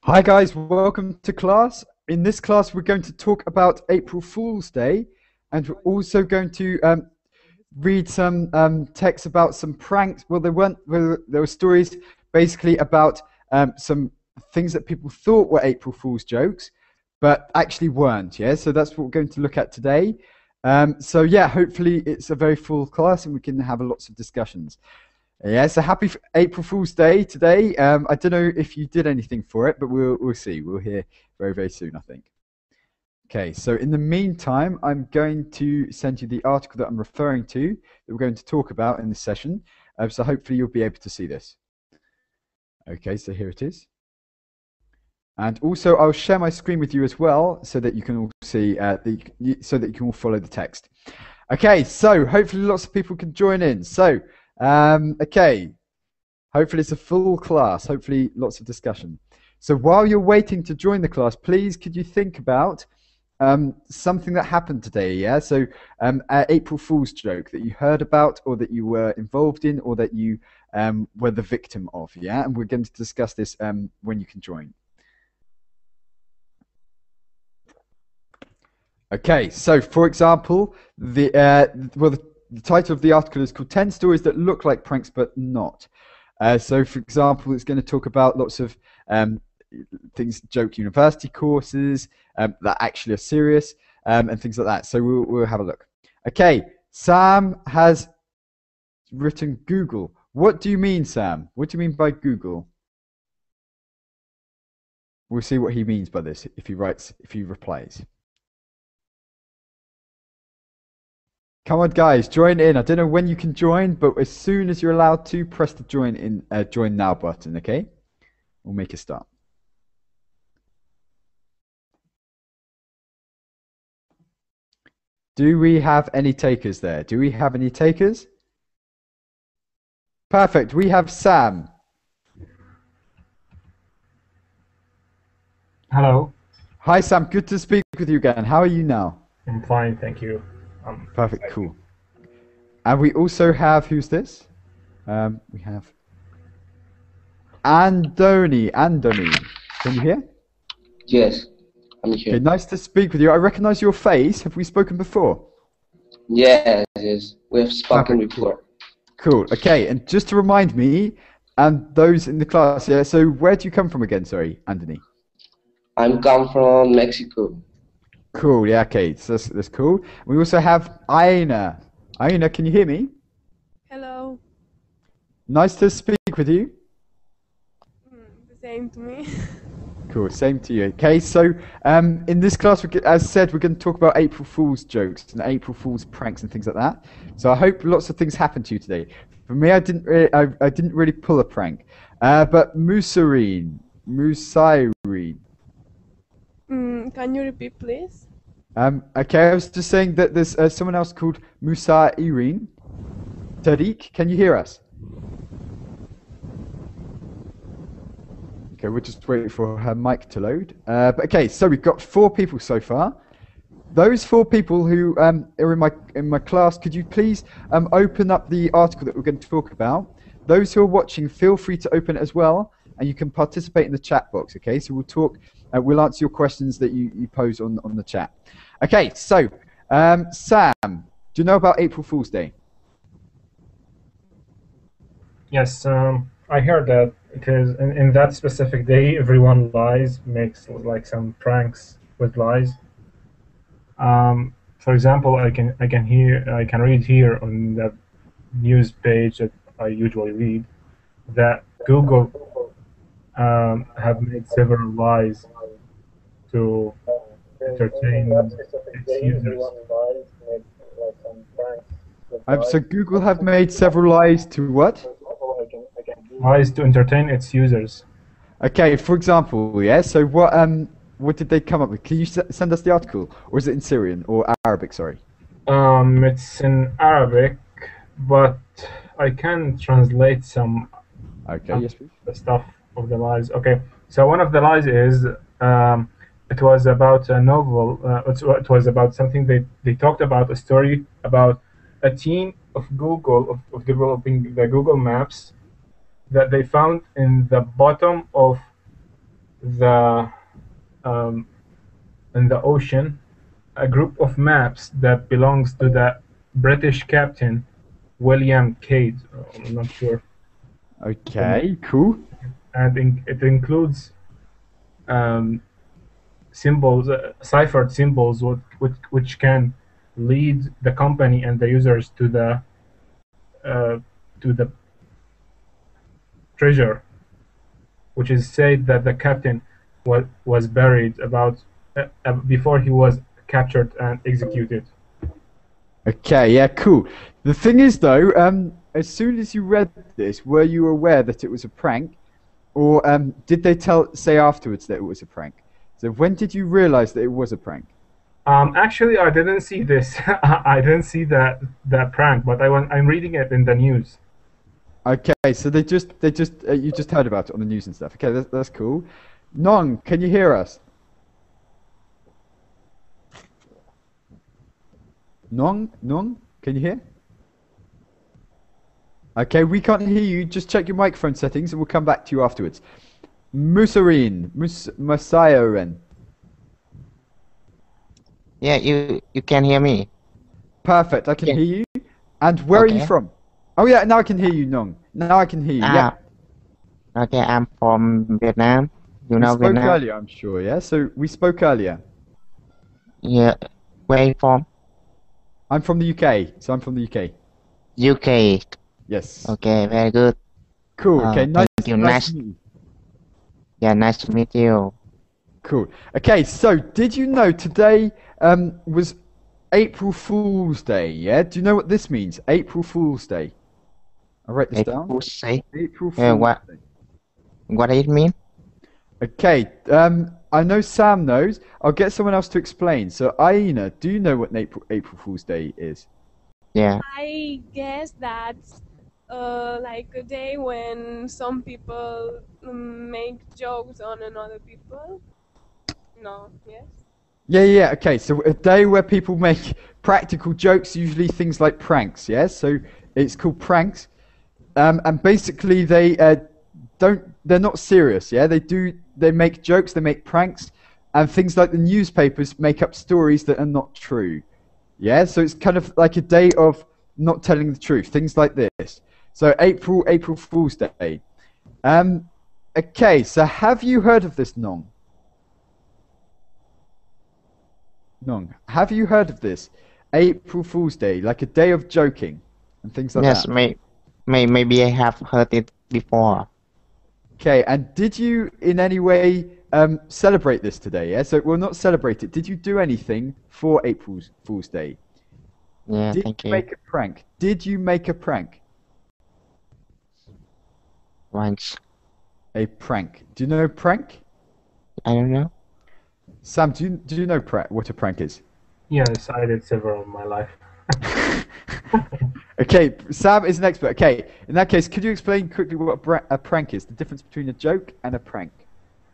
Hi guys, welcome to class. In this class we're going to talk about April Fool's Day, and we're also going to read some texts about some pranks. Well, there were stories basically about some things that people thought were April Fool's jokes, but actually weren't. Yeah, so that's what we're going to look at today. So yeah, hopefully it's a very full class and we can have lots of discussions. Yeah, so happy April Fool's Day today. I don't know if you did anything for it, but we'll see. We'll hear very, very soon, I think. Okay, so in the meantime, I'm going to send you the article that I'm referring to that we're going to talk about in this session. So hopefully you'll be able to see this. Okay, so here it is. And also I'll share my screen with you as well so that you can all see, so that you can all follow the text. Okay, so hopefully lots of people can join in. So, okay, hopefully it's a full class, hopefully lots of discussion. So while you're waiting to join the class, please could you think about something that happened today, yeah? So an April Fool's joke that you heard about or that you were involved in or that you were the victim of, yeah? And we're going to discuss this when you can join. Okay, so for example, the title of the article is called 10 Stories That Look Like Pranks But Not. So for example, it's going to talk about lots of things, joke university courses that actually are serious and things like that. So we'll have a look. Okay, Sam has written Google. What do you mean, Sam? What do you mean by Google? We'll see what he means by this if he replies. Come on, guys, join in. I don't know when you can join, but as soon as you're allowed to, press the join now button, okay? We'll make a start. Do we have any takers there? Do we have any takers? Perfect. We have Sam. Hello. Hi, Sam. Good to speak with you again. How are you now? I'm fine, thank you. Perfect. Cool. And we also have, who's this? We have Andoni. Can you hear? Yes, I'm here. Okay, nice to speak with you. I recognize your face. Have we spoken before? Yes, we have spoken before. Cool. Okay, and just to remind me and those in the class, yeah, so where do you come from again? Sorry, Andoni. I'm come from Mexico. Cool, yeah, okay, so that's cool. We also have Aina. Aina, can you hear me? Hello. Nice to speak with you. The same to me. Cool, same to you. Okay, so in this class, as said, we're going to talk about April Fool's jokes and April Fool's pranks and things like that. So I hope lots of things happened to you today. For me, I didn't really pull a prank. But Musireen. Can you repeat, please? Okay, I was just saying that there's someone else called Musa Irene. Tariq, can you hear us? Okay, we're just waiting for her mic to load. But okay, so we've got 4 people so far. Those 4 people who are in my class, could you please open up the article that we're going to talk about? Those who are watching, feel free to open it as well, and you can participate in the chat box. Okay, so we'll talk. We'll answer your questions that you pose on the chat. Okay, so Sam, do you know about April Fool's Day? Yes, I heard that it is in that specific day everyone lies, makes like some pranks with lies. For example, I can read here on the news page that I usually read that Google have made several lies to entertain its users. So Google have made several lies to what? Lies to entertain its users. Okay, for example, yeah. So what did they come up with? Can you send us the article, or is it in Syrian or Arabic? Sorry. It's in Arabic, but I can translate some. Okay. Yes, please. The stuff of the lies. Okay, so one of the lies is it was about a novel. It was about something they talked about, a story about a team of Google of developing the Google Maps that they found in the bottom of the um, in the ocean, a group of maps that belongs to the British captain William Cade. I'm not sure, Okay, cool. and it includes um, symbols, ciphered symbols, which can lead the company and the users uh, to the treasure, which is said that the captain was buried about before he was captured and executed. Okay, yeah, cool. The thing is, though, as soon as you read this, were you aware that it was a prank, or did they say afterwards that it was a prank? So when did you realize that it was a prank? Actually, I didn't see this. I didn't see that prank, but I'm reading it in the news. Okay, so you just heard about it on the news and stuff. Okay, that's cool. Nong, can you hear us? Nong, can you hear? Okay, we can't hear you. Just check your microphone settings, and we'll come back to you afterwards. Musairen. Yeah, you can hear me. Perfect, I can Yeah. hear you. And where are you Okay. from? Oh yeah, now I can hear you, Nong. Now I can hear you. Yeah. Okay, I'm from Vietnam. You We know spoke Vietnam? earlier, I'm sure. Yeah. So we spoke earlier. Yeah. Where you from? I'm from the UK. So I'm from the UK. UK. Yes. Okay, very good. Cool. Okay. Thank you. Nice Nice. to meet you. Yeah, nice to meet you. Cool. Okay. So did you know today was April Fool's Day? Yeah. Do you know what this means? April Fool's Day. I'll write this down. Who say? April Yeah, Fool's what? Day. What does it mean? Okay. I know Sam knows. I'll get someone else to explain. So Aina, do you know what April Fool's Day is? Yeah. I guess that's like a day when some people make jokes on another people. No, yes. Yeah. Okay. So a day where people make practical jokes, usually things like pranks. Yeah. So it's called pranks, and basically they're not serious. Yeah. They make jokes, they make pranks, and things like the newspapers make up stories that are not true. Yeah. So it's kind of like a day of not telling the truth. Things like this. So April Fool's Day. Okay. So have you heard of this, Nong? Nong, have you heard of this? April Fool's Day, like a day of joking and things like Yes, that. maybe I have heard it before. Okay, and did you in any way celebrate this today? Yeah, so we'll not celebrate it. Did you do anything for April Fool's Day? Yeah, Did thank you you. make a prank? Did you make a prank? Once. A prank. Do you know prank? I don't know. Sam, do you know what a prank is? Yes, I did several in my life. Okay, Sam is an expert. Okay, in that case, could you explain quickly what a prank is? The difference between a joke and a prank.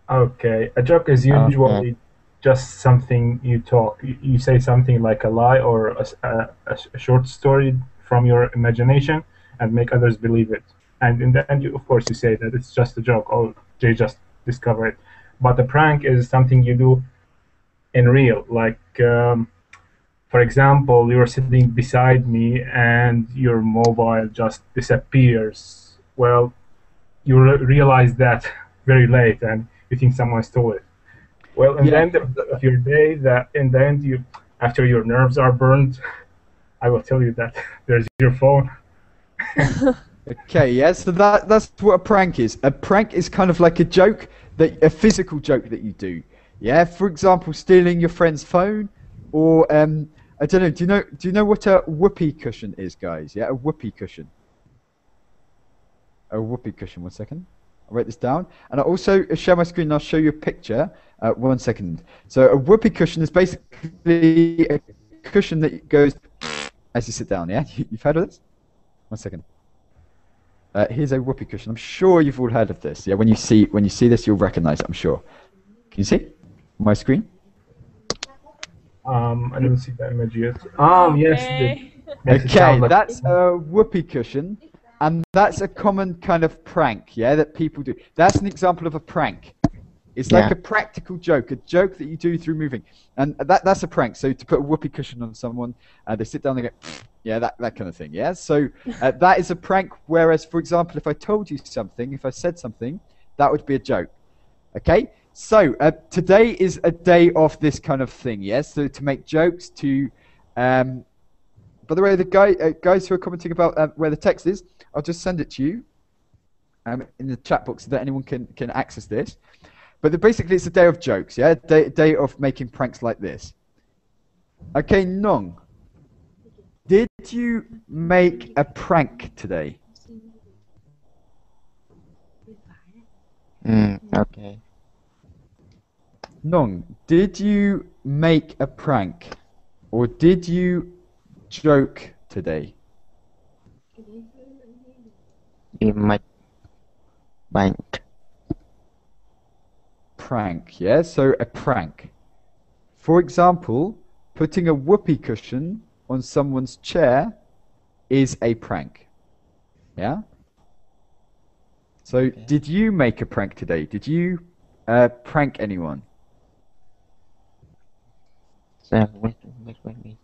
Okay, a joke is Okay. usually just something you talk. You say something like a lie or a short story from your imagination and make others believe it. And in the end, of course, you say that it's just a joke or they just discover it. But a prank is something you do in real. Like, for example, you're sitting beside me and your mobile just disappears. Well, you realize that very late and you think someone stole it. Well, in the Yeah. end of your day, after your nerves are burned, I will tell you that there's your phone. Okay, yeah, so that's what a prank is. A prank is kind of like a physical joke that you do. Yeah, for example, stealing your friend's phone, or I don't know. Do you know what a whoopee cushion is, guys? Yeah, a whoopee cushion. A whoopee cushion. 1 second. I'll write this down, and I'll also share my screen. And I'll show you a picture. 1 second. So a whoopee cushion is basically a cushion that goes as you sit down. Yeah, you've heard of this? 1 second. Here's a whoopee cushion. I'm sure you've all heard of this. Yeah, when you see this, you'll recognize it. I'm sure. Can you see? my screen? I don't see the image yet. Yes. Okay. Makes it Okay, sound like- that's a whoopee cushion, and that's a common kind of prank, yeah, that people do. That's an example of a prank. It's like Yeah. a practical joke, a joke that you do through moving, and that's a prank. So to put a whoopee cushion on someone, they sit down, they go, yeah, that kind of thing, yeah. So that is a prank. Whereas, for example, if I told you something, if I said something, that would be a joke. Okay. So today is a day of this kind of thing, yes. So to make jokes, to by the way, the guys who are commenting about where the text is, I'll just send it to you in the chat box so that anyone can access this. But basically, it's a day of jokes, yeah? Day of making pranks like this. Okay, Nong, did you make a prank today? Okay. Nong, did you make a prank? Or did you joke today? Đi mạch bank. Prank, yeah? So a prank. For example, putting a whoopee cushion on someone's chair is a prank. Yeah? So did you make a prank today? Did you prank anyone? So, wait,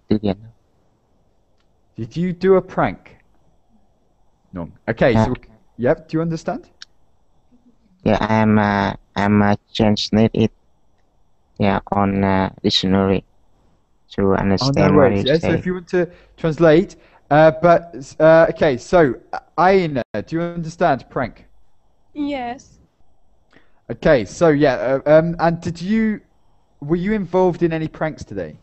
từ điển. Did you do a prank? No. Okay, so yep, do you understand? Yeah, I'm translate it. Yeah, on dictionary to Oh, understand no what worries. you Yeah, so say. if you want to translate, okay, so Aina, do you understand prank? Yes. Okay, so yeah, and were you involved in any pranks today?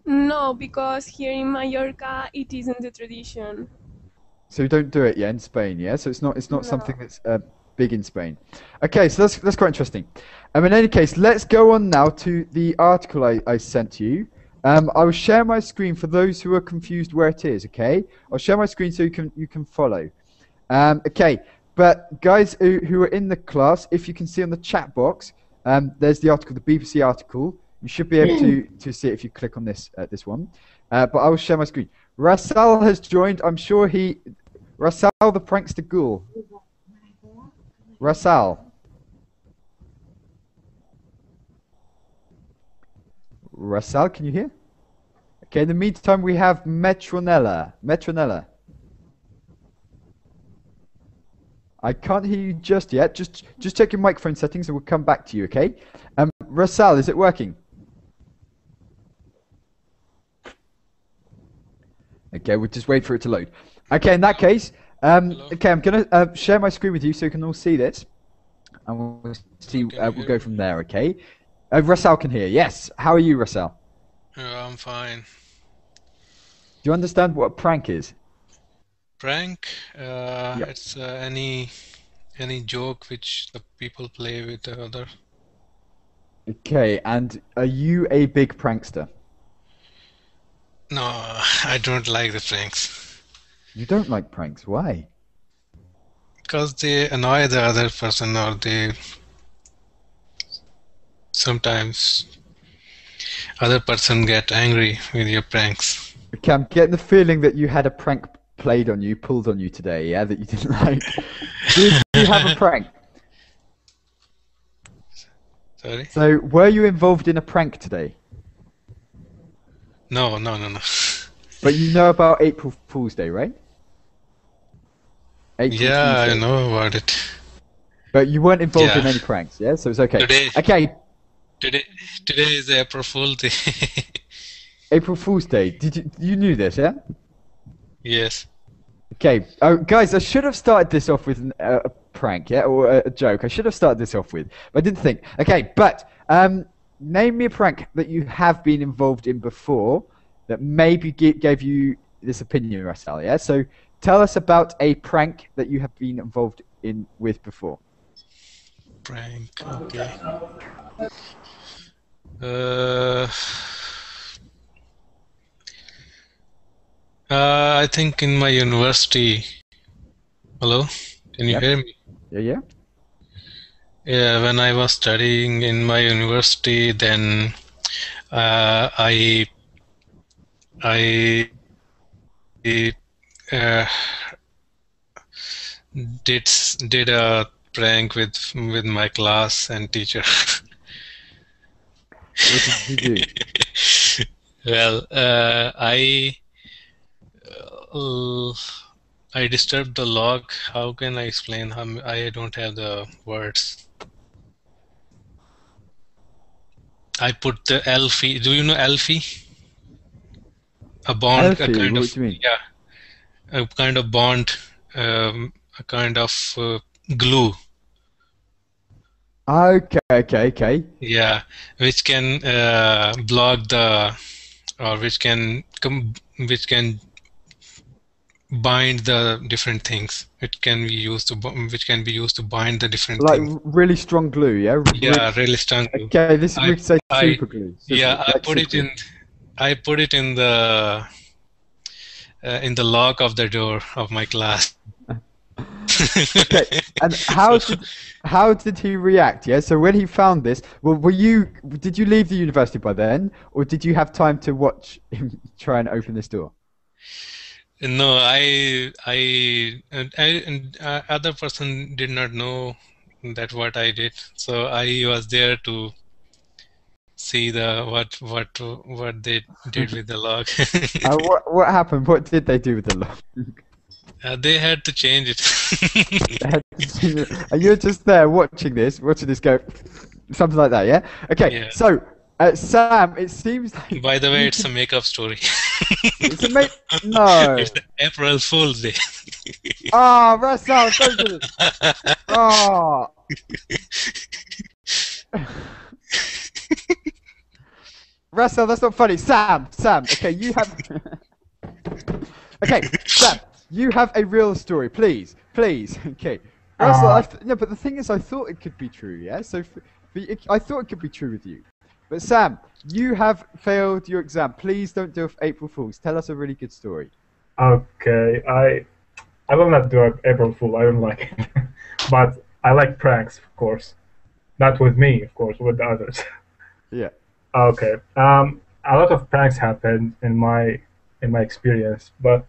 No, because here in Mallorca it isn't the tradition. So you don't do it, yeah, in Spain, yeah. So it's not No. something that's big in Spain. Okay, so that's quite interesting. In any case, let's go on now to the article I sent you. I will share my screen for those who are confused where it is. Okay, I'll share my screen so you can follow. Okay, but guys who are in the class, if you can see on the chat box, there's the article, the BBC article. You should be able to see it if you click on this one. But I will share my screen. Rasal has joined. I'm sure Rasal the prankster ghoul. Rasal. Rasal, can you hear? Okay, in the meantime, we have Metronella. Metronella. I can't hear you just yet. Just check your microphone settings and we'll come back to you, okay? Rasal, is it working? Okay, we'll just wait for it to load. Okay, in that case, okay, I'm going to share my screen with you so you can all see this. And we'll see, we'll go from there, okay? Rasal can hear, yes. How are you, Rasal? I'm fine. Do you understand what a prank is? Prank? It's any joke which the people play with the other. Okay, and are you a big prankster? No, I don't like the pranks. You don't like pranks, why? Because they annoy the other person, or they sometimes other person get angry with your pranks. Okay, I'm getting the feeling that you had a prank played on you, pulled on you today, yeah, that you didn't like. Did you have a prank? Sorry? So, were you involved in a prank today? No. But you know about April Fool's Day, right? April Yeah, Fool's I Day. know about it. But you weren't involved in Yeah. any pranks, yeah? So it's okay. Today- Okay, Today is April Fool's Day. April Fool's Day. You knew this, yeah? Yes. Okay, guys, I should have started this off with a prank, yeah, or a joke. I should have started this off with, but I didn't think. Okay, but name me a prank that you have been involved in before that maybe gave you this opinion, Rasal. Yeah, so tell us about a prank that you have been involved with before. Prank, okay. I think in my university. Hello, can you Yep. hear me? Yeah. when I was studying in my university, then I uh, did a prank with my class and teacher. What did you do? Well, I disturbed the log. How can I explain? I don't have the words. I put the Alfie. Do you know Alfie? A bond, Alfie, a kind what of do you mean? yeah, a kind of bond, a kind of glue. Okay. Yeah, which can block the, or which can bind the different things. It can be used to, which can be used to bind the different Like things. really strong glue, yeah? Yeah, really strong glue. Okay, this we could say super glue. Yeah, I put it in. I put it in the lock of the door of my class. Okay, and how did he react? Yeah, so when he found this, well, did you leave the university by then, or did you have time to watch him try and open this door? No, and other person did not know that what I did, so I was there to see what they did with the log. What happened? What did they do with the log? They had to change it. And you're just there watching this go, something like that, yeah? Okay, Yeah. so Sam, it seems like. By the way, it's a makeup story. It's a no. It's April Fool's Day. Oh, Russell, don't do this. Oh. Russell, that's not funny. Sam. Okay, you have. Okay, Sam, you have a real story, please. Okay, Russell. No, but the thing is, I thought it could be true. Yeah, so I thought it could be true with you. But Sam, you have failed your exam. Please don't do April Fools. Tell us a really good story. Okay, I will not do an April Fool. I don't like it, but I like pranks, of course. Not with me, of course, with the others. Yeah. Okay. A lot of pranks happened in my experience, but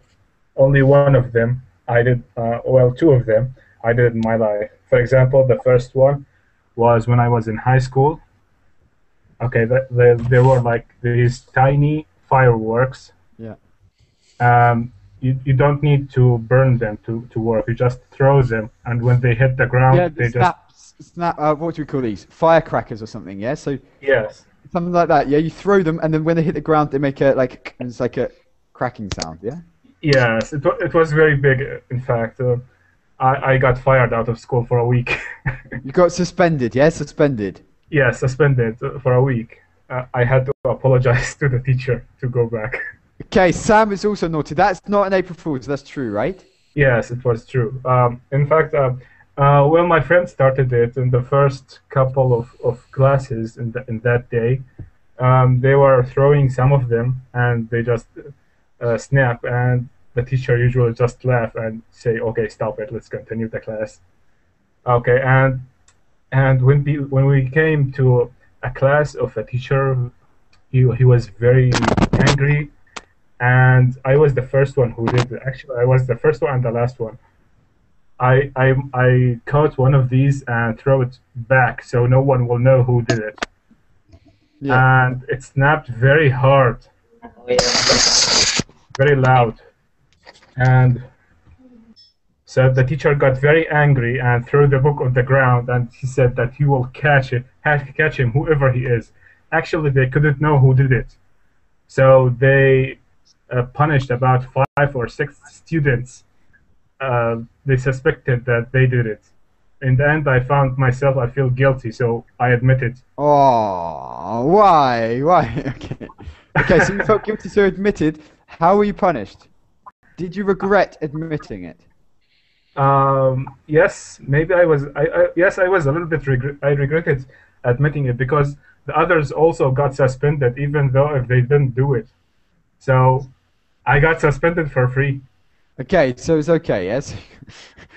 only one of them I did. Well, two of them I did in my life. For example, the first one was when I was in high school. Okay, there were like these tiny fireworks. Yeah. You don't need to burn them to work. You just throw them, and when they hit the ground, Yeah, they snap. What do we call these? Firecrackers or something? Yeah. So. Yes. Something like that. Yeah, you throw them, and then when they hit the ground, they make it's like a cracking sound. Yeah. Yes, it was very big. In fact, I got fired out of school for a week. You got suspended. Yeah, suspended. Yeah, suspended for a week. I had to apologize to the teacher to go back. Okay, Sam is also naughty. That's not an April Fool's. That's true, right? Yes, it was true. In fact, well, my friend started it in the first couple of classes in that day. They were throwing some of them, and they just snap, and the teacher usually just laugh and say, "Okay, stop it. Let's continue the class." Okay, and when we came to a class of a teacher, he was very angry, and I was the first one who did it. Actually, I was the first one and the last one. I caught one of these and throw it back so no one will know who did it. Yeah. And it snapped very hard, very loud, and so the teacher got very angry and threw the book on the ground, and he said that he will catch him, whoever he is. Actually, they couldn't know who did it, so they punished about 5 or 6 students. They suspected that they did it. In the end, I found myself, I feel guilty, so I admitted. Oh, why? Okay, so you felt guilty, so admitted. How were you punished? Did you regret admitting it? Yes, maybe I was. Yes, I was a little bit. I regretted admitting it because the others also got suspended, even though if they didn't do it. So I got suspended for free. Okay, so it's okay, yes.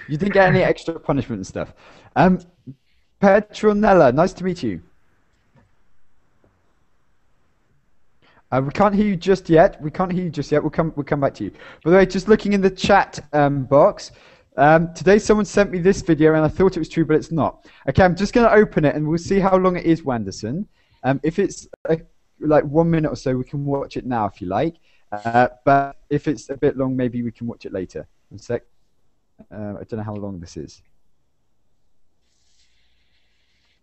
You didn't get any extra punishment and stuff. Petronella, nice to meet you. We can't hear you just yet. We can't hear you just yet. We'll come back to you. By the way, just looking in the chat box, today someone sent me this video and I thought it was true, but it's not. Okay, I'm just going to open it and we'll see how long it is, Wanderson. If it's like 1 minute or so, we can watch it now if you like. But if it's a bit long, maybe we can watch it later. 1 sec. I don't know how long this is.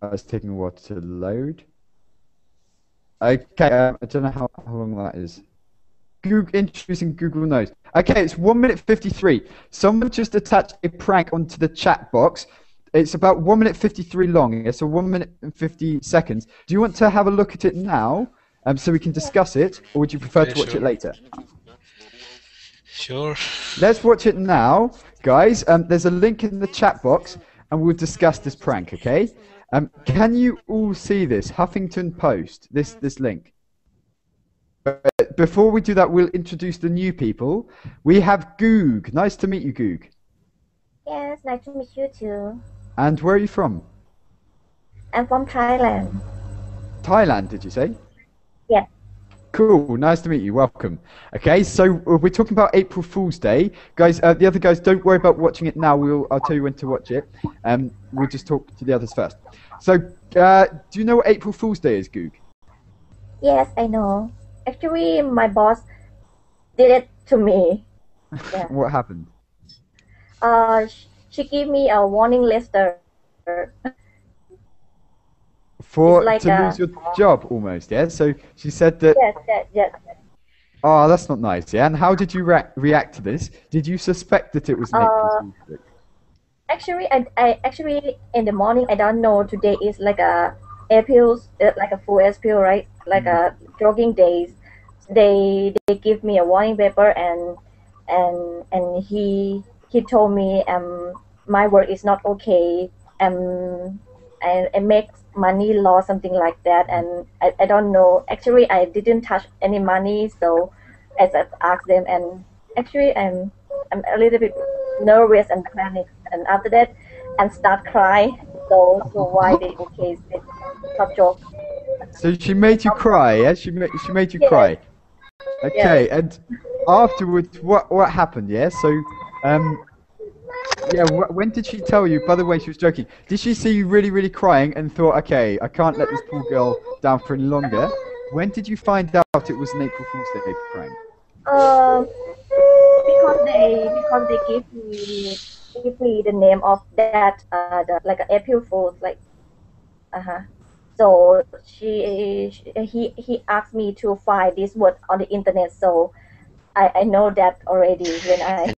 It's taking a while to load. Okay, I don't know how long that is. Introducing Google Knows. Okay, it's 1 minute 53. Someone just attached a prank onto the chat box. It's about 1 minute 53 long. It's 1 minute and 50 seconds. Do you want to have a look at it now, so we can discuss it, or would you prefer to watch it later? Sure. Let's watch it now, guys. There's a link in the chat box, and we'll discuss this prank. Okay? Can you all see this Huffington Post? This link. Before we do that, we'll introduce the new people. We have Goog. Nice to meet you, Goog. Yes, nice to meet you too. And where are you from? I'm from Thailand. Thailand, did you say? Yes. Cool, nice to meet you, welcome. Okay, so we're talking about April Fool's Day. Guys, the other guys, don't worry about watching it now, I'll tell you when to watch it. We'll just talk to the others first. So, do you know what April Fool's Day is, Goog? Yes, I know. Actually, my boss did it to me. Yeah. What happened? She gave me a warning letter. For like to lose your job, almost, yeah? So she said that... Yes. Oh, that's not nice, yeah? And how did you react to this? Did you suspect that it was an April Fool's Day? Actually, I actually, in the morning, I don't know today is like a April, like a full April, right? Like a jogging days. They give me a warning paper and he told me my work is not okay, I make money loss, something like that, and I don't know. Actually, I didn't touch any money, so I asked them, and actually I'm a little bit nervous and panicked, and after that and start crying. So why they okay? It's not joke. So she made you cry, yeah? She made you cry. Okay, and afterwards, what happened? Yeah, so yeah, when did she tell you? By the way, she was joking. Did she see you really crying and thought, okay, I can't let this poor girl down for any longer? When did you find out it was an April Fool's Day prank? Because they give me the name of that like an April Fool's, like So he asked me to find this word on the internet, so I know that already when I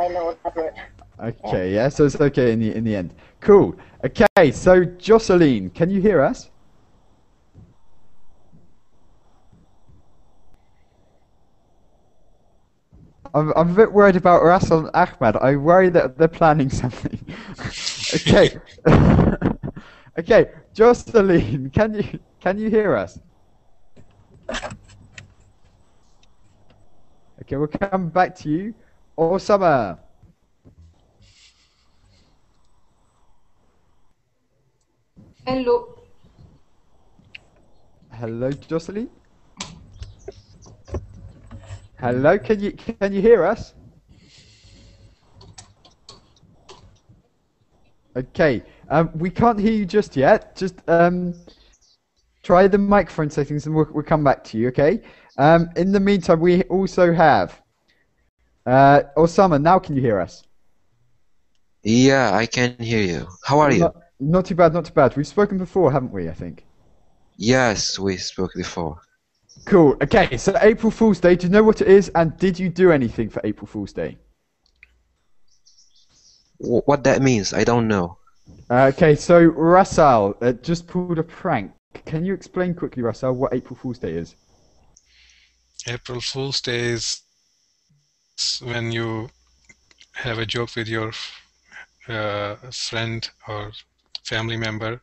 know that word. Okay, yeah, so it's okay in the end. Cool. Okay, so Jocelyn, can you hear us? I'm a bit worried about Russell and Ahmed. I worry that they're planning something. Okay. Okay, Jocelyn, can you hear us? Okay, we'll come back to you. Osama. Hello. Hello, Jocelyn. Hello, can you hear us? Okay, we can't hear you just yet. Just try the microphone settings and we'll come back to you, okay? In the meantime, we also have Osama. Now can you hear us? Yeah, I can hear you. How are you? Not too bad, not too bad. We've spoken before, haven't we, I think? Yes, we spoke before. Cool. Okay, so April Fool's Day, do you know what it is, and did you do anything for April Fool's Day? What that means, I don't know. Okay, so Russell just pulled a prank. Can you explain quickly, Russell, what April Fool's Day is? April Fool's Day is when you have a joke with your friend or family member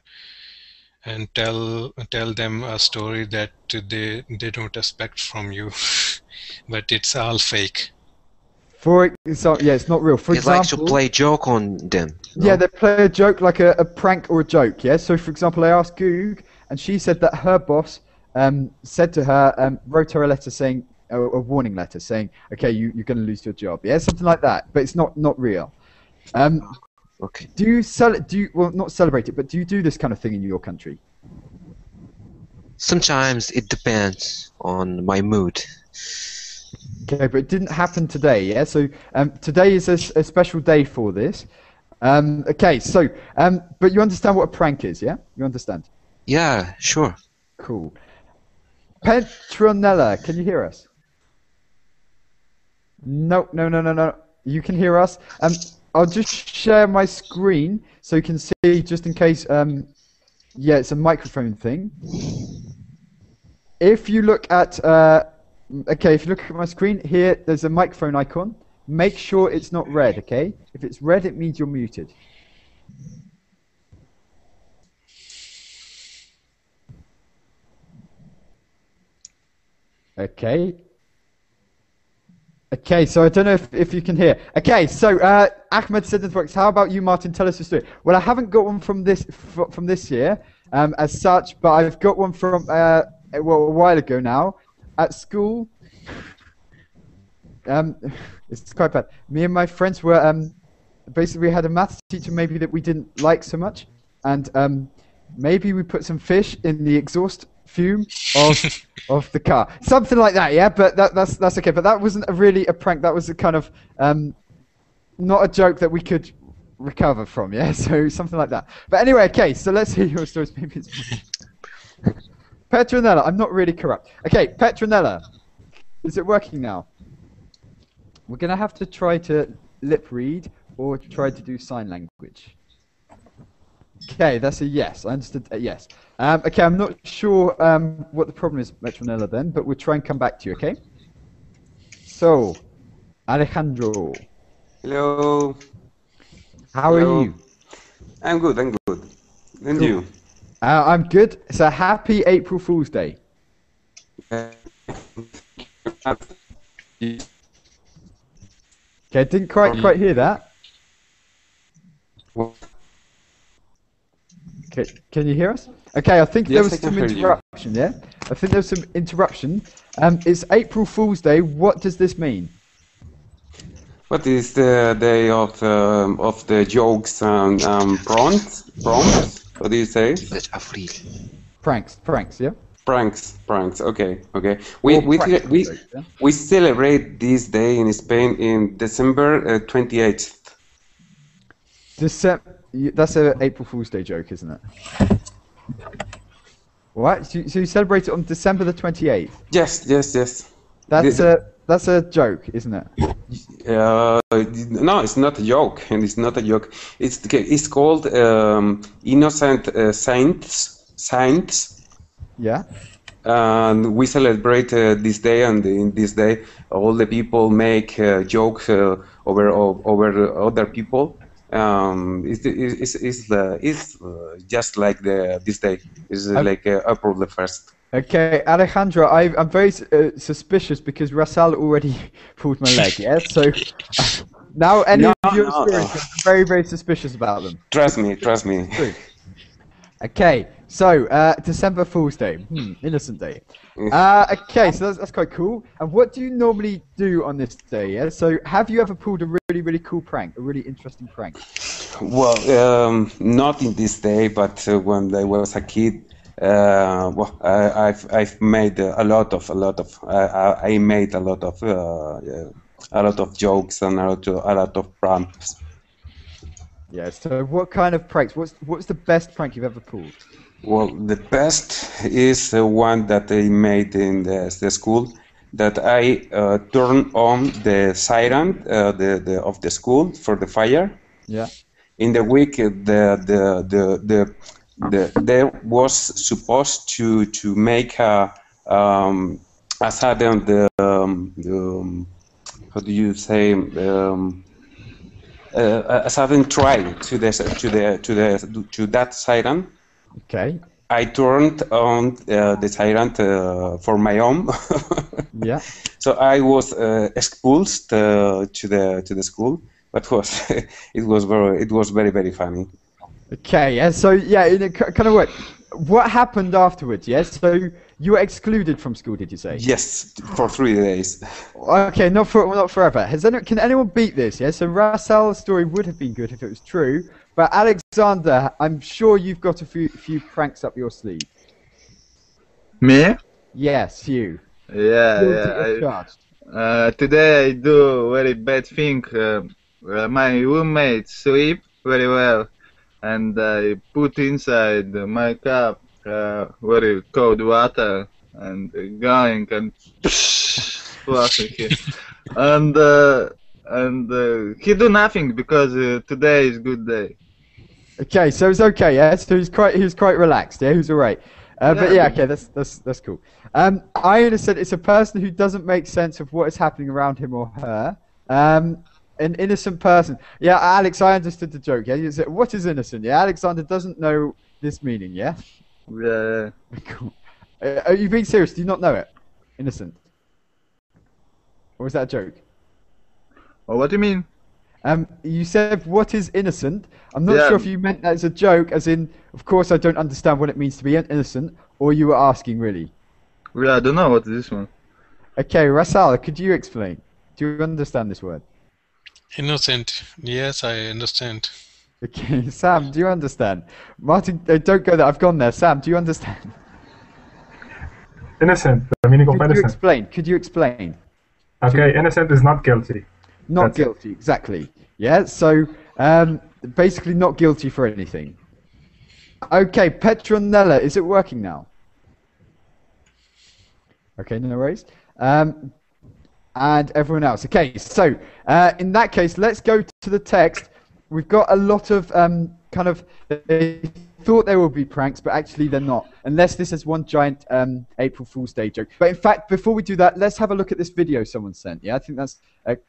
and tell them a story that they don't expect from you, but it's all fake. For example, yeah, it's not real. For He likes to example, play joke on them. yeah, no? they play a joke like a prank or a joke. Yeah. So for example, I asked Goog, and she said that her boss said to her, wrote her a letter saying a warning letter saying, okay, you're going to lose your job. Yeah, something like that. But it's not real. Okay. Do you well, not celebrate it, but do you do this kind of thing in your country? Sometimes it depends on my mood. Okay, but it didn't happen today, yeah? So today is a special day for this. Okay, so, but you understand what a prank is, yeah? You understand? Yeah, sure. Cool. Petronella, can you hear us? No. You can hear us. I'll just share my screen so you can see, just in case, yeah, it's a microphone thing. If you look at, okay, if you look at my screen, here, there's a microphone icon. Make sure it's not red, okay? If it's red, it means you're muted. Okay. Okay, so I don't know if you can hear. Okay, so Ahmed said this works. How about you, Martin? Tell us your story. Well, I haven't got one from this year as such, but I've got one from well, a while ago now at school. It's quite bad. Me and my friends were basically we had a maths teacher maybe that we didn't like so much, and maybe we put some fish in the exhaust fume of the car, something like that. Yeah, but that's okay. But that wasn't really a prank. That was a kind of not a joke that we could recover from. Yeah, so something like that. But anyway, okay. So let's hear your stories. Maybe it's Petronella. I'm not really corrupt. Okay, Petronella, is it working now? We're gonna have to try to lip read or try to do sign language. Okay, that's a yes. I understood a yes. Okay, I'm not sure what the problem is, Petronella, then, but we'll try and come back to you, okay? So, Alejandro. Hello. How are you? I'm good, And Cool. you? I'm good. It's a happy April Fool's Day. Okay, I didn't quite hear that. Okay, can you hear us? Okay, I think there Yes, was I can some hear you. interruption, yeah? I think there was some interruption. It's April Fool's Day. What does this mean? What is the day of the jokes and prompts? What do you say? Pranks, yeah? Pranks. Okay. Or We practical jokes, yeah? we celebrate this day in Spain in December 28th. That's an April Fool's Day joke, isn't it? What? So you celebrate it on December the 28th? Yes. That's a joke, isn't it? No, it's not a joke, and it's not a joke. It's called Innocent Saints. Yeah. And we celebrate this day, and in this day, all the people make jokes over other people. It's just like this day. It's like April the 1st. Okay, Alejandro, I'm very suspicious because Rasal already pulled my leg, yeah? So now any of your experiences, I'm very, very suspicious about them. Trust me. True. Okay, so December Fool's Day, innocent day. Okay, so that's quite cool. And what do you normally do on this day? Yeah. So have you ever pulled a really, really cool prank, a really interesting prank? Well, not in this day, but when I was a kid, well, I've made a lot of I made a lot of jokes and a lot of pranks. Yeah. So what kind of pranks? What's the best prank you've ever pulled? Well, the best is the one that I made in the school. That I turned on the siren of the school for the fire. Yeah. In the week, there was supposed to make a sudden how do you say a sudden try to that siren. Okay. I turned on the tyrant for my own. Yeah. So I was expulsed to the school, but was it was very very funny. Okay, yeah, so yeah, in a kind of way, what happened afterwards, yes? So you were excluded from school, did you say? Yes, for 3 days. Okay, not forever. Can anyone beat this, yeah? So Rasal's story would have been good if it was true, but Alexander, I'm sure you've got a few pranks up your sleeve. Me? Yes, you. Yeah, Guilty yeah. as charged. Today I do very bad thing. My roommate sleep very well, and I put inside my cup very cold water and going and flushing him, and he do nothing because today is good day. Okay, so it's okay, yeah. So he's quite relaxed, yeah. He's all right. But yeah, okay, that's cool. I understand it's a person who doesn't make sense of what is happening around him or her. An innocent person. Yeah, Alex, I understood the joke. Yeah, you said, what is innocent? Yeah, Alexander doesn't know this meaning. Yeah. Yeah. Cool. Are you being serious? Do you not know it? Innocent. Or was that a joke? Oh, what do you mean? You said what is innocent. I'm not sure if you meant that as a joke, as in, of course, I don't understand what it means to be innocent, or you were asking really. Yeah, I don't know what is this one. Okay, Rasal, could you explain? Do you understand this word? Innocent. Yes, I understand. Okay, Sam, do you understand? Martin, don't go there. I've gone there. Sam, do you understand? Innocent. The meaning of innocent. Could you explain? Okay, innocent is not guilty. Not guilty, exactly. Yeah, so basically not guilty for anything. Okay, Petronella, is it working now? Okay, no worries. And everyone else. Okay, so in that case, let's go to the text. We've got a lot of kind of, they thought there will be pranks, but actually they're not, unless this is one giant April Fool's Day joke. But in fact, before we do that, let's have a look at this video someone sent. Yeah, I think that's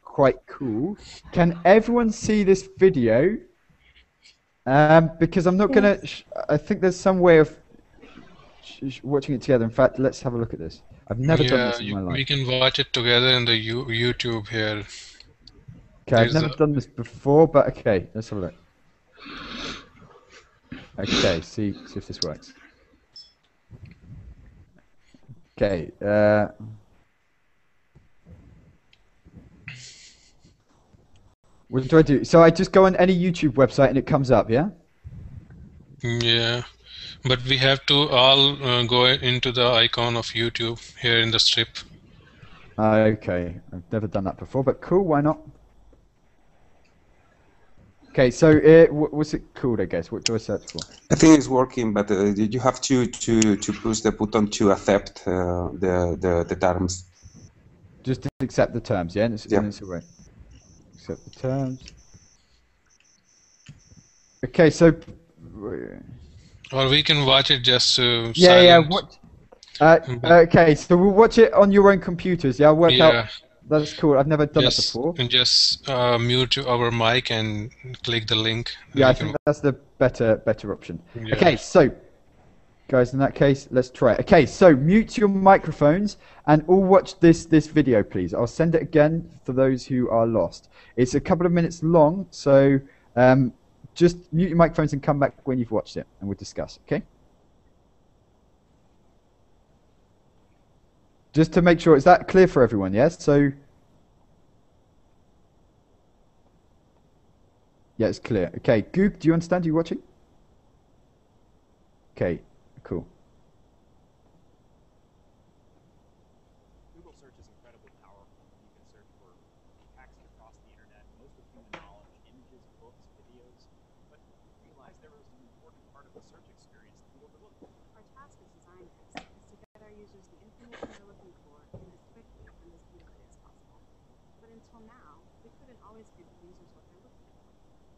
quite cool. Can everyone see this video? Because I'm not going to, I think there's some way of watching it together. In fact, let's have a look at this. I've never done this in my life. We can watch it together in the YouTube here. Okay, I've never done this before, but okay, let's have a look. Okay, see if this works. Okay. What do I do? So I just go on any YouTube website and it comes up, yeah? Yeah, but we have to all go into the icon of YouTube here in the strip. Okay, I've never done that before, but cool, why not? Okay, so what's it called, I guess? What do I search for? I think it's working, but you have to push the button to accept the terms. Just to accept the terms, yeah? And it's all right. Accept the terms. Okay, so... Or we can watch it just silent. Yeah, what... okay, so we'll watch it on your own computers, yeah? I'll work out... That's cool, I've never done that before. And just mute our mic and click the link. Yeah, I think that's the better option. Yeah. Okay, so... Guys, in that case, let's try it. Okay, so mute your microphones and all watch this video, please. I'll send it again for those who are lost. It's a couple of minutes long, so just mute your microphones and come back when you've watched it, and we'll discuss, okay? Just to make sure, is that clear for everyone, yes? So, yeah, it's clear. Okay, Goog, do you understand? Are you watching? Okay. Cool. Google search is incredibly powerful. You can search for text across the internet, most of human knowledge, images, books, videos, but realize there was an important part of the search experience that we overlooked. Our task as designers is to get our users the information they're looking for as quickly and as beautifully as possible. But until now, we couldn't always give the users what they're looking for,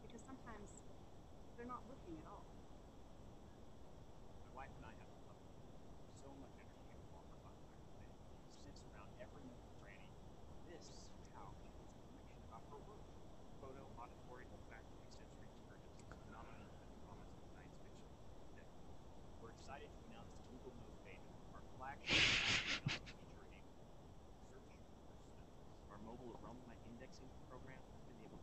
because sometimes they're not looking at all. My wife and I have so much energy and walk about today. She sits around every nook and cranny. This is how she gets information about her work. Photo, auditory, olfactory, sensory experience, phenomenon that promise of science fiction today. We're excited to feature-enabled search. Our mobile realm indexing program has been able to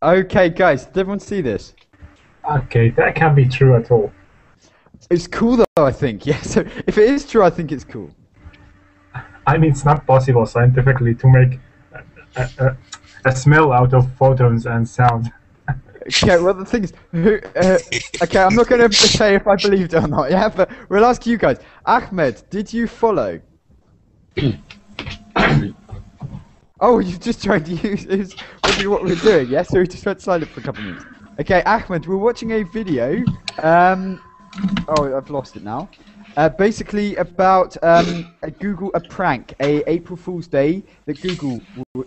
Okay, guys, did everyone see this? Okay, that can't be true at all. It's cool though, I think. Yeah. So if it is true, I think it's cool. I mean, it's not possible scientifically to make a smell out of photons and sound. Okay, well the thing is, okay, I'm not going to say if I believed it or not. Yeah, but we'll ask you guys. Ahmed, did you follow? Oh, you just tried to use what we're doing, yeah? So we just went silent for a couple of minutes. Okay, Ahmed, we're watching a video. Oh, I've lost it now. Basically about a prank, a April Fool's Day that Google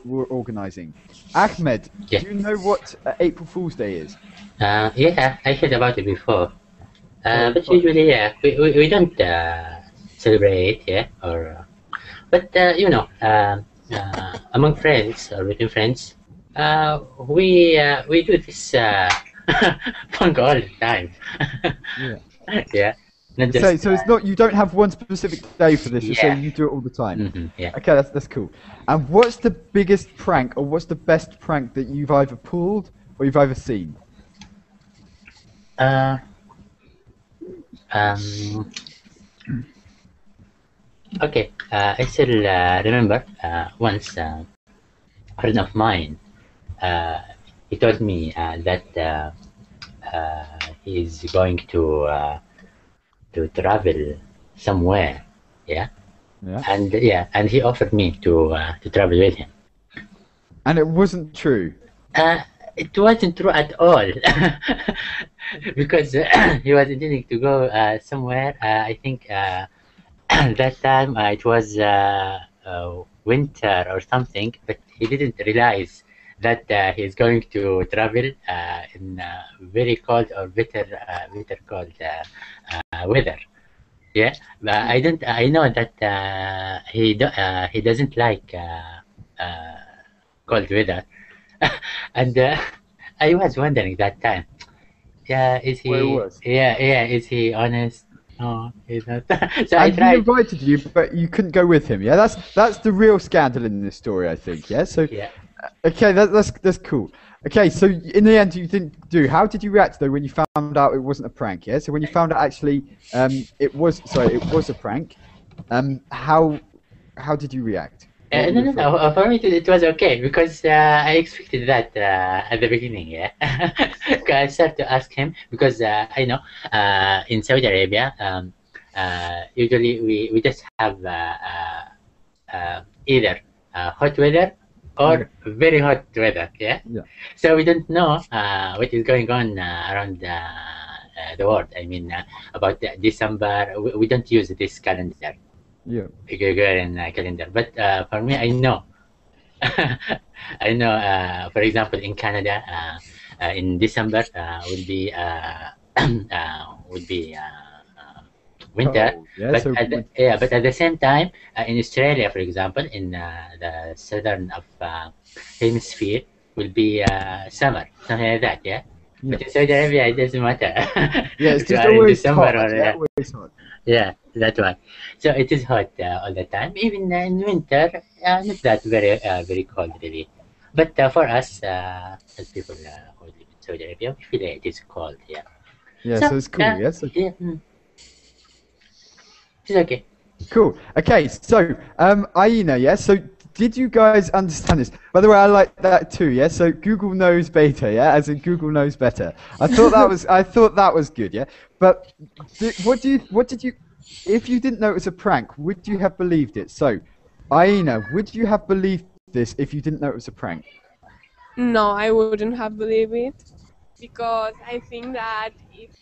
were organising. Ahmed, Yeah. do you know what April Fool's Day is? Yeah, I heard about it before. But usually, yeah, we don't celebrate, yeah, or but you know, among friends or within friends, we do this prank all the time. Yeah. Yeah. Not just, So it's not, you don't have one specific day for this, you're saying you do it all the time? yeah. Okay, that's cool. And what's the biggest prank, or what's the best prank that you've either pulled or you've ever seen? Okay, I still remember once a friend of mine, he told me that he's going to travel somewhere, yeah? Yeah. And he offered me to travel with him. And it wasn't true? It wasn't true at all, because he was intending to go somewhere. I think that time it was winter or something, but he didn't realize that he's going to travel in very cold or bitter cold weather. Yeah, but I know that he doesn't like cold weather, and I was wondering that time. Yeah, is he? Yeah, is he honest? No, he's not. So I And he tried. invited you, but you couldn't go with him. Yeah, that's the real scandal in this story, I think. Yeah. So. Yeah. Okay, that's cool. Okay, so in the end, you didn't do. How did you react though when you found out it wasn't a prank? Yeah. So when you found out actually, it was a prank. How did you react? No. For me, it was okay because I expected that at the beginning. Yeah, I started to ask him because I know in Saudi Arabia, usually we just have either hot weather or very hot weather. Yeah. Yeah. So we don't know what is going on around the world. I mean, about December, we don't use this calendar. Yeah. Gregorian calendar. But for me, I know. I know. For example, in Canada, in December would be winter. Oh, yeah, but so but at the same time, in Australia, for example, in the southern of hemisphere, will be summer, something like that. Yeah. But in Saudi Arabia, it doesn't matter. Yeah, it's If you just are in always December hot. or Yeah, always hot. yeah, that's why. So it is hot all the time. Even in winter, not that very cold really. But for us, as people who live in Saudi Arabia, we feel it is cold. Yeah. Yeah, so it's cool. Yes. Yeah. It's okay. Cool. Okay, so Aina, yeah. So did you guys understand this? By the way, I like that too, yeah. So Google knows better, yeah, as in Google knows better. I thought that was good, yeah. But what did you? If you didn't know it was a prank, would you have believed it? So, Aina, would you have believed this if you didn't know it was a prank? No, I wouldn't have believed it because I think that it's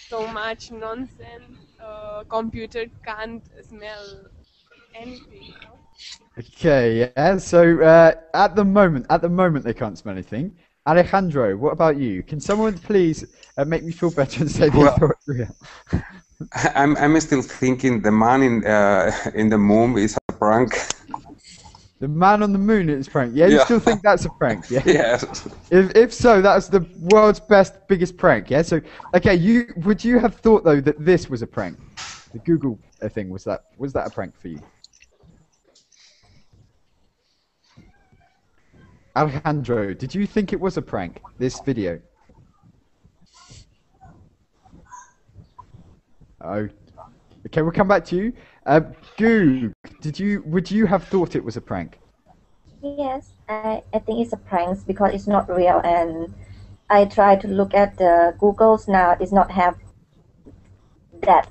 so much nonsense. Computer can't smell anything. You know? Okay, yeah. So at the moment they can't smell anything. Alejandro, what about you? Can someone please make me feel better and say they thought it's real? I'm still thinking the man in the moon is a prank. The man on the moon is a prank. Yeah, you still think that's a prank? Yeah. Yes. If so, that's the world's biggest prank. Yeah. So, okay, would you have thought though that this was a prank? The Google thing was that a prank for you? Alejandro, did you think it was a prank? This video. Oh. Okay, we'll come back to you. Goog, would you have thought it was a prank? Yes, I think it's a prank because it's not real, and I try to look at the Google's now. It's not have that.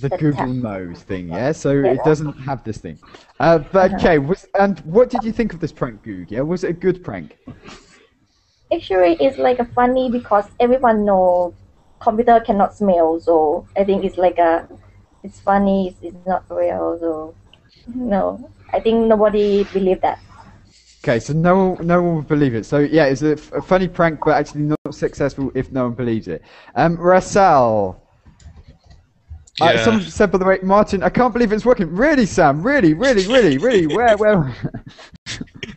The Google knows thing, yeah. So it doesn't have this thing. But okay, and what did you think of this prank, Goog? Yeah, was it a good prank? Actually, it's like a funny because everyone knows computer cannot smell, so I think it's like it's funny. It's not real, so no, I think nobody believe that. Okay, so no one would believe it. So yeah, it's a funny prank, but actually not successful if no one believes it. Rasal. Yeah. Someone said, by the way, Martin, I can't believe it's working. Really, Sam? Really? Where?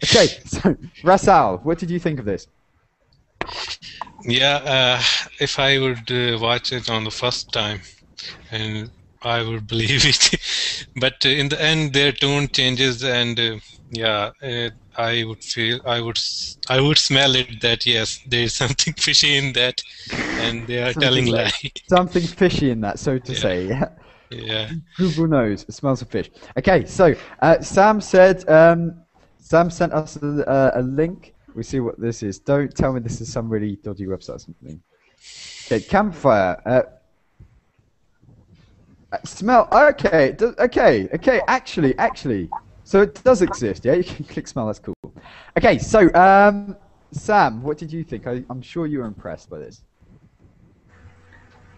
Okay, so Rasal, what did you think of this? Yeah, if I would watch it on the first time, and I would believe it. But in the end, their tone changes, and I would smell it that yes, there is something fishy in that, and they are telling lie. Something fishy in that, so to say. Yeah. Yeah. Google knows. It smells of fish. Okay, so Sam said. Sam sent us a link. We see what this is. Don't tell me this is some really dodgy website or something. Okay, campfire. Smell. Okay. Okay. Actually. So it does exist. Yeah, you can click smell. That's cool. Okay. So Sam, what did you think? I'm sure you were impressed by this.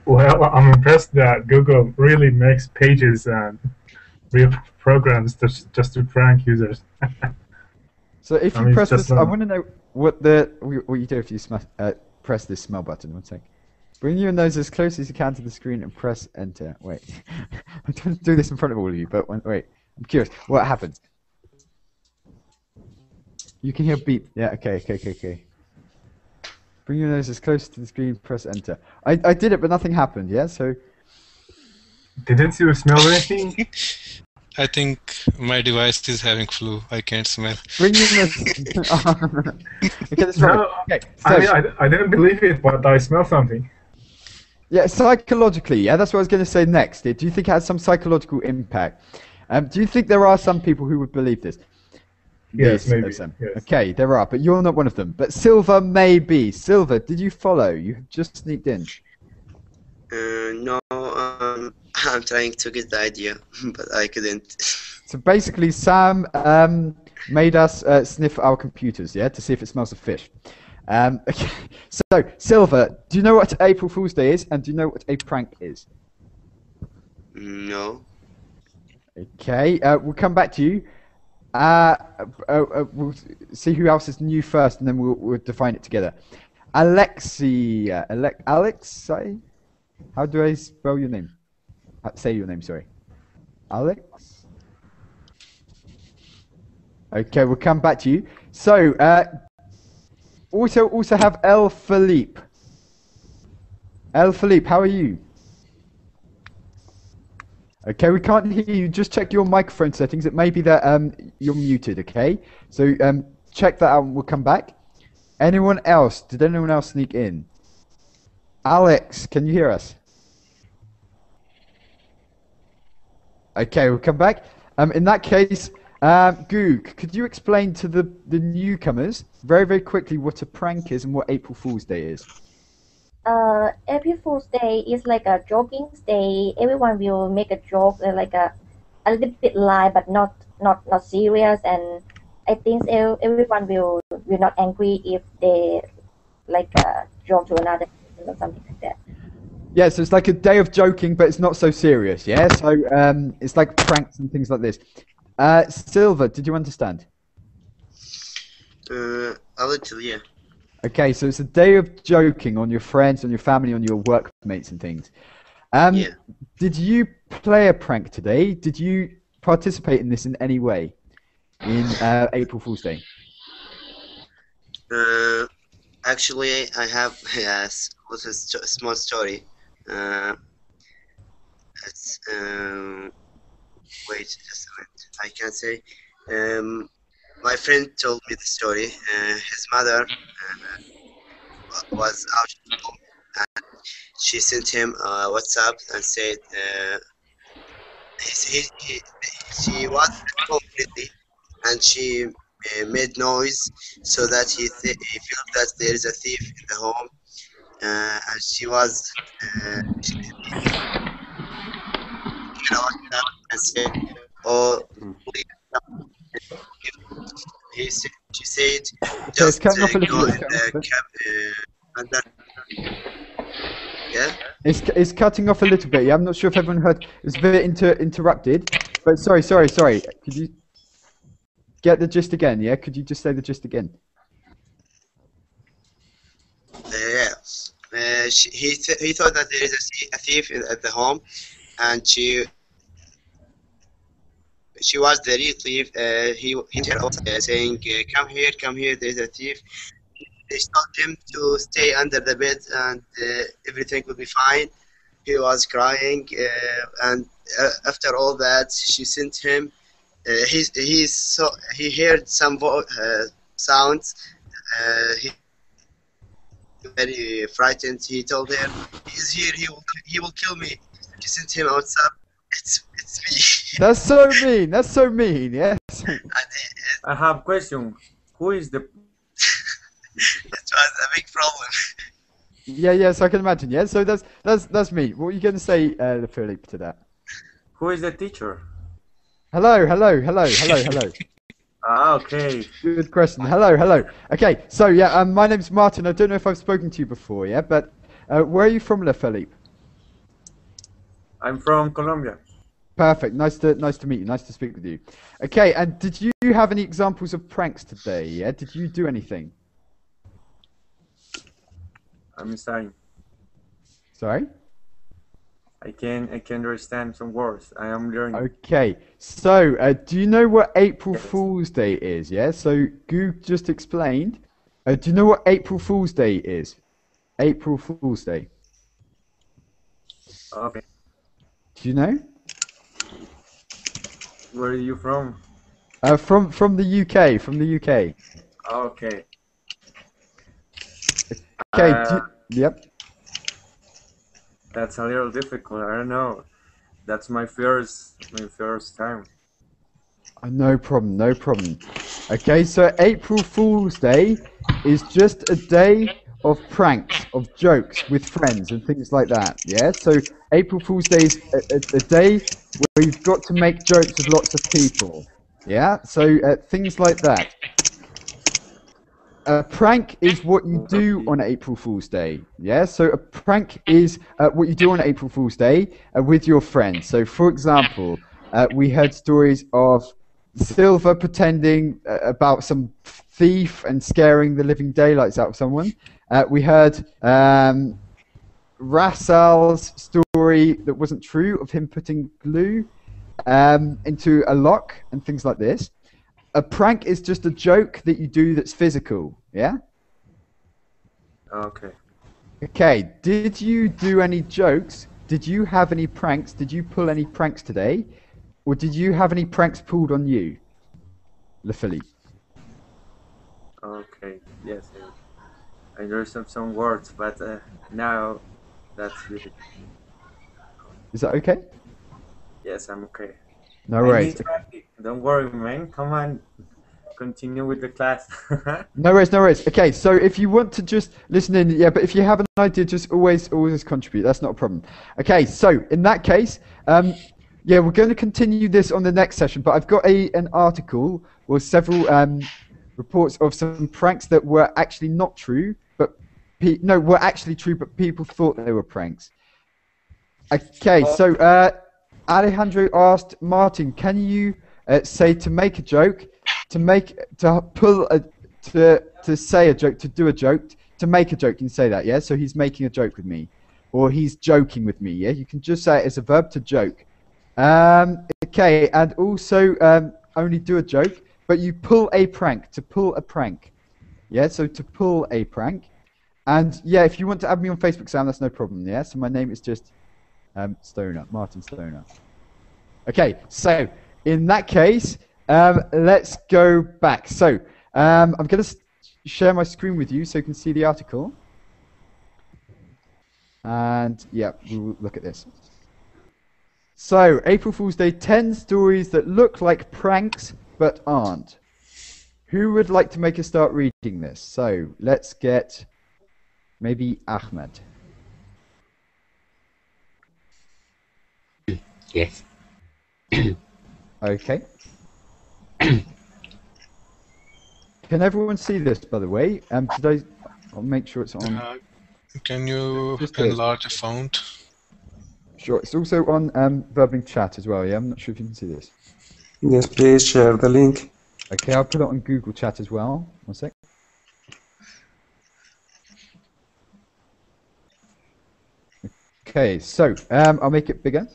Well, I'm impressed that Google really makes pages and real programs just to prank users. So if you press this, I want to know what you do if you press this smell button. One sec. Bring your nose as close as you can to the screen and press enter. Wait, I'm trying to do this in front of all of you, but wait, I'm curious. What happens? You can hear beep. Yeah. Okay. Bring your nose as close to the screen. Press enter. I did it, but nothing happened. Yeah. So. Didn't you smell anything? I think my device is having flu. I can't smell. Bring your nose. Okay, that's right. No, okay, so, I didn't believe it, but I smell something. Yeah, psychologically, yeah, that's what I was going to say next. Do you think it has some psychological impact? Do you think there are some people who would believe this? Yes, maybe. Yes. Okay, there are, but you're not one of them. But Silver, maybe. Silver, did you follow? You have just sneaked in. No, I'm trying to get the idea, but I couldn't. So basically, Sam made us sniff our computers, yeah, to see if it smells of fish. Okay. So, Silver, do you know what April Fool's Day is, and do you know what a prank is? No. Okay, we'll come back to you. We'll see who else is new first, and then we'll define it together. Alexia, Alexei? How do I spell your name? Say your name, sorry. Alex? Okay, we'll come back to you. So, also have El Philippe. El Philippe, how are you? Okay, we can't hear you. Just check your microphone settings. It may be that you're muted, okay? So check that out and we'll come back. Anyone else? Did anyone else sneak in? Alex, can you hear us? Okay, we'll come back. In that case, Goog, could you explain to the newcomers very, very quickly what a prank is and what April Fool's Day is? April Fool's Day is like a joking day. Everyone will make a joke, like a little bit lie, but not serious. And I think everyone will not angry if they like joke to another person or something like that. Yeah, so it's like a day of joking, but it's not so serious. Yeah, so it's like pranks and things like this. Silver, did you understand? A little, yeah. Okay, so it's a day of joking on your friends, on your family, on your workmates and things. Yeah. Did you play a prank today? Did you participate in this in any way in April Fool's Day? Actually, I have a small story. It's wait just a minute. I can't say. My friend told me the story. His mother was out of home, and she sent him a WhatsApp and said she was at home really, and she made noise so that he felt that there is a thief in the home, and she was and said, "Oh, please." She said, "Just cutting off a go little in bit. the cab." Yeah. It's cutting off a little bit. Yeah, I'm not sure if everyone heard. It's a bit interrupted. But sorry. Could you get the gist again? Yeah, could you just say the gist again? Yeah. He thought that there is a thief at the home, and she was the real thief. He told her saying, come here, there's a thief." They told him to stay under the bed and everything will be fine. He was crying, and after all that, she sent him. He heard some sounds. He very frightened. He told her, "He's here. He will kill me." She sent him WhatsApp. It's me. That's so mean. That's so mean. Yes. I have question. Who is the? That was a big problem. Yes, I can imagine. Yeah, so that's me. What are you going to say, Philippe, to that? Who is the teacher? Hello. Ah, okay. Good question. Hello. Okay, so yeah, my name's Martin. I don't know if I've spoken to you before, yeah, but where are you from, Philippe? I'm from Colombia. Perfect. Nice to meet you. Nice to speak with you. Okay, and did you have any examples of pranks today? Yeah, did you do anything? I'm saying. Sorry? I can understand some words. I am learning. Okay, so do you know what April Fool's Day is? Yeah, so Goog just explained. Do you know what April Fool's Day is? April Fool's Day. Okay. Do you know? Where are you from? From the UK. From the UK. Okay. Okay. Yep. That's a little difficult. I don't know. That's my first time. No problem. Okay, so April Fool's Day is just a day of pranks, of jokes with friends and things like that. Yeah. So April Fool's Day is a day where you've got to make jokes with lots of people. Yeah. So things like that. A prank is what you do on April Fool's Day. Yeah, so a prank is what you do on April Fool's Day with your friends. So, for example, we heard stories of Silver pretending about some thief and scaring the living daylights out of someone. We heard Rasal's story that wasn't true of him putting glue into a lock and things like this. A prank is just a joke that you do that's physical, yeah? Okay. Okay, did you do any jokes? Did you have any pranks? Did you pull any pranks today? Or did you have any pranks pulled on you, Philippe? Okay, yes. I understand some words, but now that's it. Is that okay? Yes, I'm okay. No I worries. need traffic. Don't worry, man. Come on. Continue with the class. No worries, no worries. Okay, so if you want to just listen in, yeah, but if you have an idea, just always contribute. That's not a problem. Okay, so in that case, yeah, we're going to continue this on the next session, but I've got an article or several reports of some pranks that were actually not true, but were actually true, but people thought they were pranks. Okay, so Alejandro asked Martin, can you say to make a joke, to say a joke, to do a joke, to make a joke? You can say that, yeah? So he's making a joke with me, or he's joking with me, yeah? You can just say it as a verb, to joke. Okay, and also only do a joke, but you pull a prank, to pull a prank. Yeah, so to pull a prank. And yeah, if you want to add me on Facebook, Sam, that's no problem, yeah? So my name is just Stoner, Martin Stoner. Okay, so in that case, let's go back. So I'm going to share my screen with you so you can see the article. And yeah, we'll look at this. So, April Fool's Day, 10 stories that look like pranks but aren't. Who would like to make a start reading this? So, let's get maybe Ahmed. Yes. Okay. Can everyone see this, by the way? I'll make sure it's on. Can you enlarge the font? Sure. It's also on Verbling chat as well, yeah? I'm not sure if you can see this. Yes, please share the link. Okay, I'll put it on Google Chat as well. One sec. Okay, so I'll make it bigger.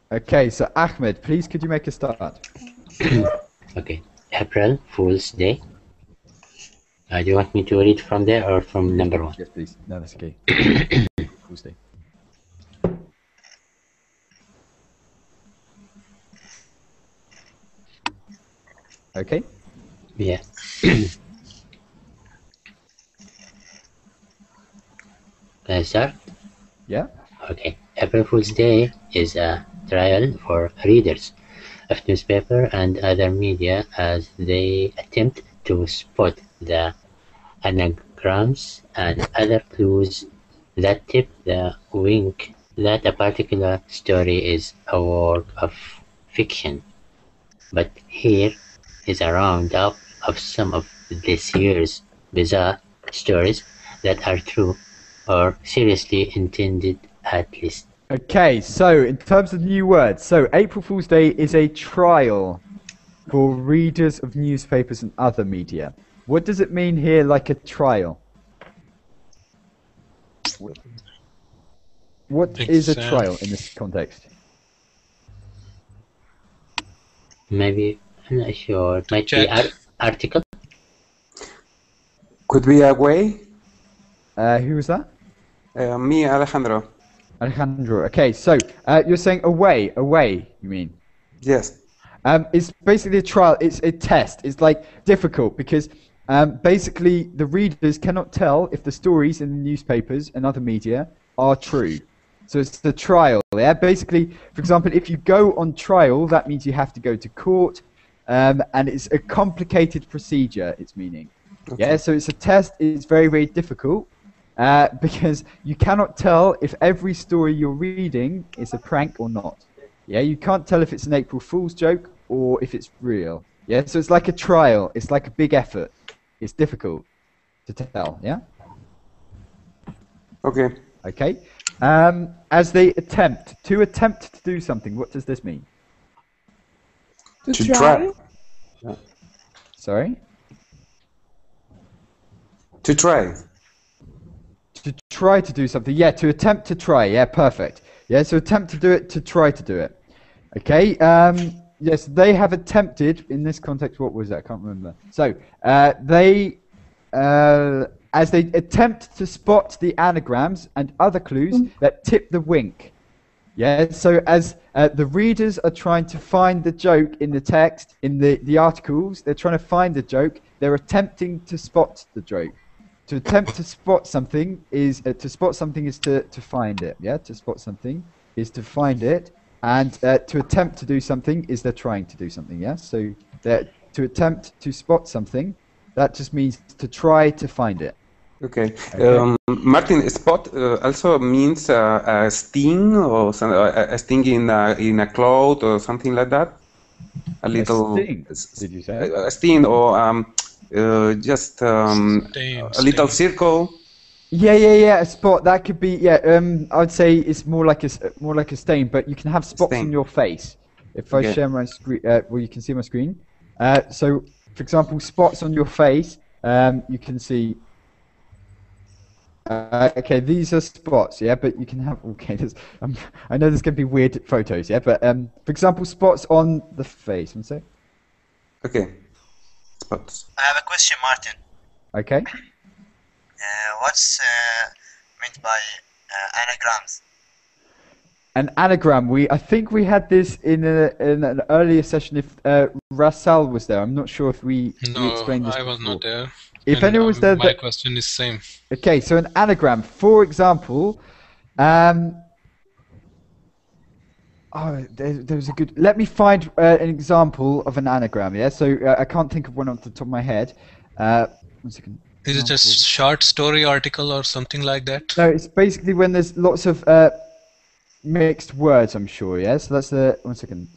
Okay, so Ahmed, please could you make a start? Okay, April Fool's Day. Do you want me to read from there or from number 1? Yes, please. No, that's okay. Fool's Day. Okay. Yeah. Can I start? Yeah. Okay. April Fool's Day is a trial for readers of newspaper and other media as they attempt to spot the anagrams and other clues that tip the wink that a particular story is a work of fiction. But here is a roundup of some of this year's bizarre stories that are true or seriously intended at least. Okay, so in terms of new words, so April Fool's Day is a trial for readers of newspapers and other media. What does it mean here, like a trial? What is a trial in this context? Maybe, I'm not sure, it might be article? Could be a way? Who was that? Me, Alejandro. Alejandro. Okay, so you're saying away, you mean? Yes. It's basically a trial. It's a test. It's like difficult because basically the readers cannot tell if the stories in the newspapers and other media are true. So it's the trial. Yeah. Basically, for example, if you go on trial, that means you have to go to court, and it's a complicated procedure. It's meaning. Okay. Yeah. So it's a test. It's very, very difficult. Because you cannot tell if every story you're reading is a prank or not. Yeah, you can't tell if it's an April Fool's joke or if it's real. Yeah, so it's like a trial. It's like a big effort. It's difficult to tell. Yeah. Okay. Okay. As they attempt to do something. What does this mean? To try. Yeah. Sorry. To try. To try to do something. Yeah, to attempt to try. Yeah, perfect. Yeah, so attempt to do it, to try to do it. Okay. Yes, they have attempted, in this context, what was that? I can't remember. So, as they attempt to spot the anagrams and other clues that tip the wink. Yeah, so as the readers are trying to find the joke in the text, in the articles, they're trying to find the joke, they're attempting to spot the joke. To attempt to spot something is to find it. Yeah, to spot something is to find it, and to attempt to do something is they're trying to do something. Yeah, so that to attempt to spot something, that just means to try to find it. Okay. Martin, spot also means a sting or a sting in a cloth or something like that. A little sting, did you say? A sting or just a little circle. Yeah. A spot that could be I'd say it's more like a stain, but you can have spots on your face. If I share my screen, well, you can see my screen. So, for example, spots on your face, you can see. Okay, these are spots, yeah, but you can have. Okay, I know there's going to be weird photos, yeah, but for example, spots on the face. One sec. Okay. Spots. I have a question, Martin. Okay. What's meant by anagrams? An anagram. I think we had this in an earlier session. If Rasal was there, I'm not sure if we explained this. No, I was not there. If anyone was there, my question is same. Okay, so an anagram. For example, there was a good. Let me find an example of an anagram. Yeah, so I can't think of one off the top of my head. 1 second. Is it a short story article or something like that? No, it's basically when there's lots of mixed words, I'm sure, yeah? So that's the... 1 second.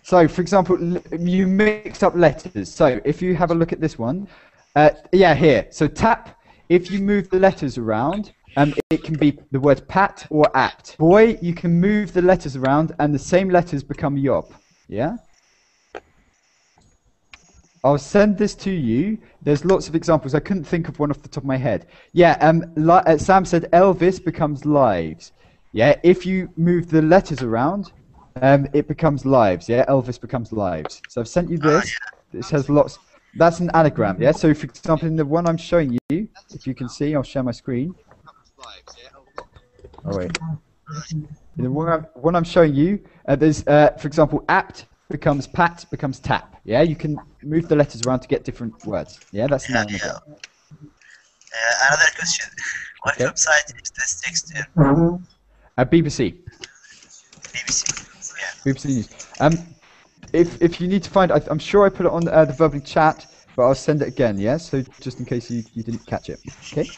So, for example, you mix up letters. So, if you have a look at this one, here. So, tap, if you move the letters around, it can be the word pat or apt. Boy, you can move the letters around and the same letters become yop, yeah? I'll send this to you. There's lots of examples. I couldn't think of one off the top of my head. Yeah, Sam said Elvis becomes lives. Yeah, if you move the letters around, it becomes lives. Yeah, Elvis becomes lives. So I've sent you this. This has lots. That's an anagram. Yeah. So for example, in the one I'm showing you, if you can see, I'll share my screen. Oh wait. In the one I'm showing you, there's for example, apt becomes pat becomes tap. Yeah, you can move the letters around to get different words. Yeah, that's an anagram. Another question. What website is this text in? BBC. BBC. Yeah. BBC News. If you need to find, I'm sure I put it on the verbally chat, but I'll send it again. Yeah, so just in case you didn't catch it. Okay.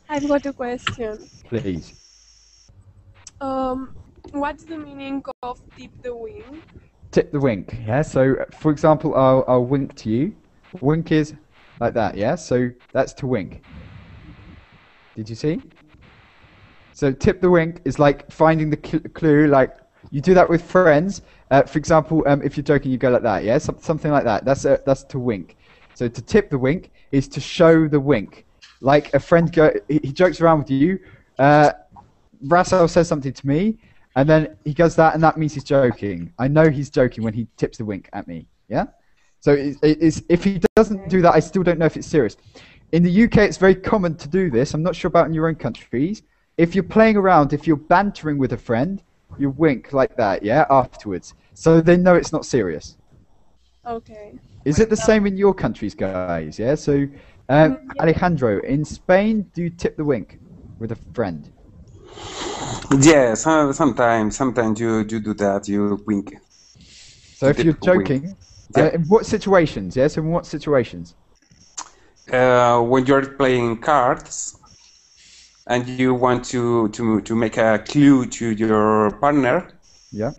I've got a question. Please. What's the meaning of tip the wing? Tip the wink. Yeah. So for example, I'll wink to you. Wink is like that. Yeah. So that's to wink. Did you see? So tip the wink is like finding the clue. Like you do that with friends. For example, if you're joking, you go like that. Yeah. Something like that. That's to wink. So to tip the wink is to show the wink. Like a friend he jokes around with you. Russell says something to me. And then he does that, and that means he's joking. I know he's joking when he tips the wink at me. Yeah. So if he doesn't do that, I still don't know if it's serious. In the UK, it's very common to do this. I'm not sure about in your own countries. If you're playing around, if you're bantering with a friend, you wink like that. Yeah. Afterwards, so they know it's not serious. Okay. Is it the same in your countries, guys? Yeah. So, Alejandro, in Spain, do you tip the wink with a friend? Yeah, sometimes you do that, you wink. So if you're joking, in what situations? Yes, in what situations? When you're playing cards and you want to make a clue to your partner, yeah,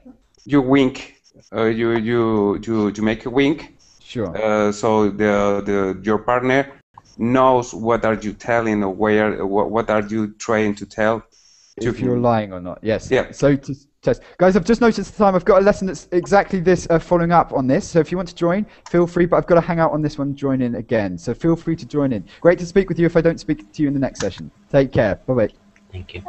you wink. You make a wink. Sure. So your partner knows what are you telling or what are you trying to tell. If you're lying or not, yes. Yeah. So to test, guys, I've just noticed the time. I've got a lesson that's exactly this, following up on this. So if you want to join, feel free. But I've got to hang out on this one, join in again. So feel free to join in. Great to speak with you. If I don't speak to you in the next session, take care. Bye bye. Thank you.